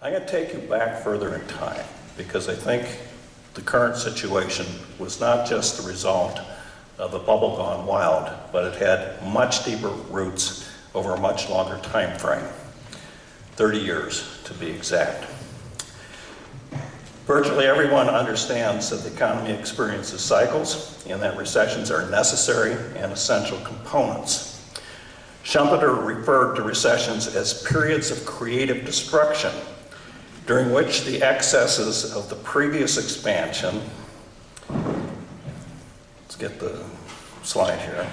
I'm going to take you back further in time because I think the current situation was not just the result of a bubble gone wild, but it had much deeper roots over a much longer time frame, 30 years to be exact. Virtually everyone understands that the economy experiences cycles and that recessions are necessary and essential components. Schumpeter referred to recessions as periods of creative destruction, during which the excesses of the previous expansion, let's get the slide here.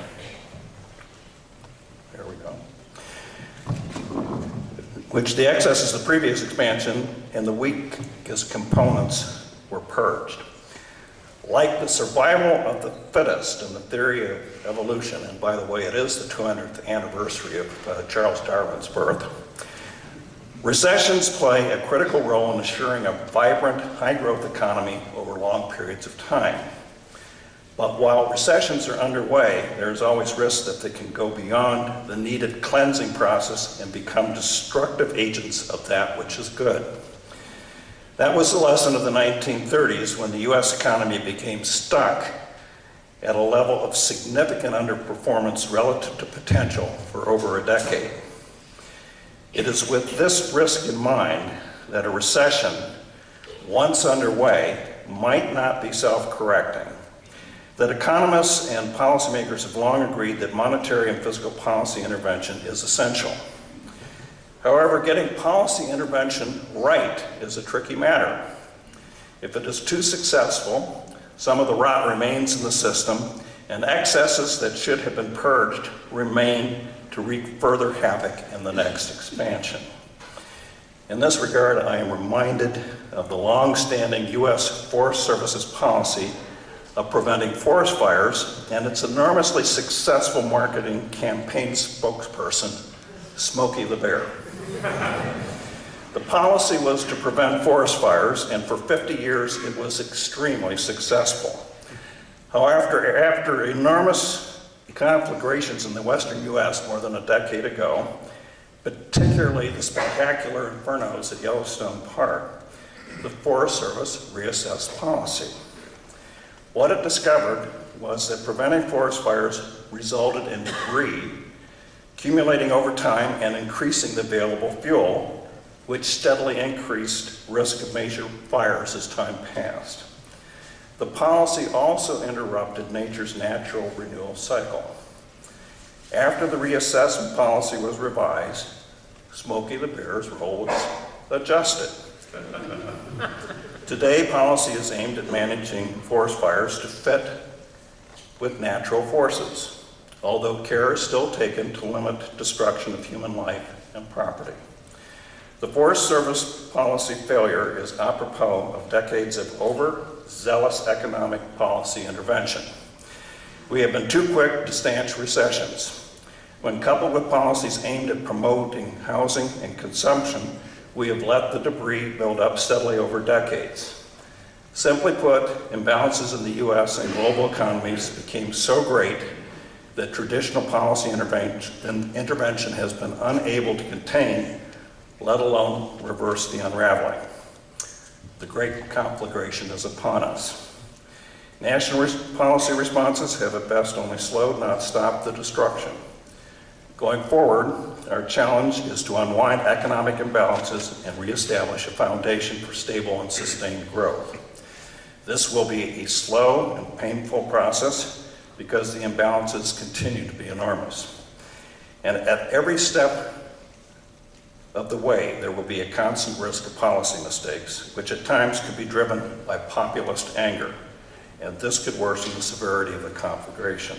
There we go. Which the excesses of the previous expansion and the weakest components were purged. Like the survival of the fittest in the theory of evolution, and by the way, it is the 200th anniversary of Charles Darwin's birth, recessions play a critical role in assuring a vibrant, high-growth economy over long periods of time. But while recessions are underway, there's always risk that they can go beyond the needed cleansing process and become destructive agents of that which is good. That was the lesson of the 1930s when the US economy became stuck at a level of significant underperformance relative to potential for over a decade. It is with this risk in mind that a recession, once underway, might not be self-correcting. That economists and policymakers have long agreed that monetary and fiscal policy intervention is essential. However, getting policy intervention right is a tricky matter. If it is too successful, some of the rot remains in the system, and excesses that should have been purged remain to wreak further havoc in the next expansion. In this regard, I am reminded of the long-standing U.S. Forest Service's policy of preventing forest fires and its enormously successful marketing campaign spokesperson, Smokey the Bear. The policy was to prevent forest fires, and for 50 years it was extremely successful. However, after enormous conflagrations in the western U.S. more than a decade ago, particularly the spectacular infernos at Yellowstone Park, the Forest Service reassessed policy. What it discovered was that preventing forest fires resulted in debris accumulating over time and increasing the available fuel, which steadily increased risk of major fires as time passed. The policy also interrupted nature's natural renewal cycle. After the reassessment policy was revised, Smokey the Bear's role was adjusted. Today, policy is aimed at managing forest fires to fit with natural forces, although care is still taken to limit destruction of human life and property. The Forest Service policy failure is apropos of decades of overzealous economic policy intervention. We have been too quick to stanch recessions. When coupled with policies aimed at promoting housing and consumption, we have let the debris build up steadily over decades. Simply put, imbalances in the US and global economies became so great that traditional policy intervention has been unable to contain, let alone reverse the unraveling. The great conflagration is upon us. National policy responses have at best only slowed, not stopped the destruction. Going forward, our challenge is to unwind economic imbalances and reestablish a foundation for stable and sustained growth. This will be a slow and painful process because the imbalances continue to be enormous. And at every step of the way, there will be a constant risk of policy mistakes, which at times could be driven by populist anger, and this could worsen the severity of the conflagration.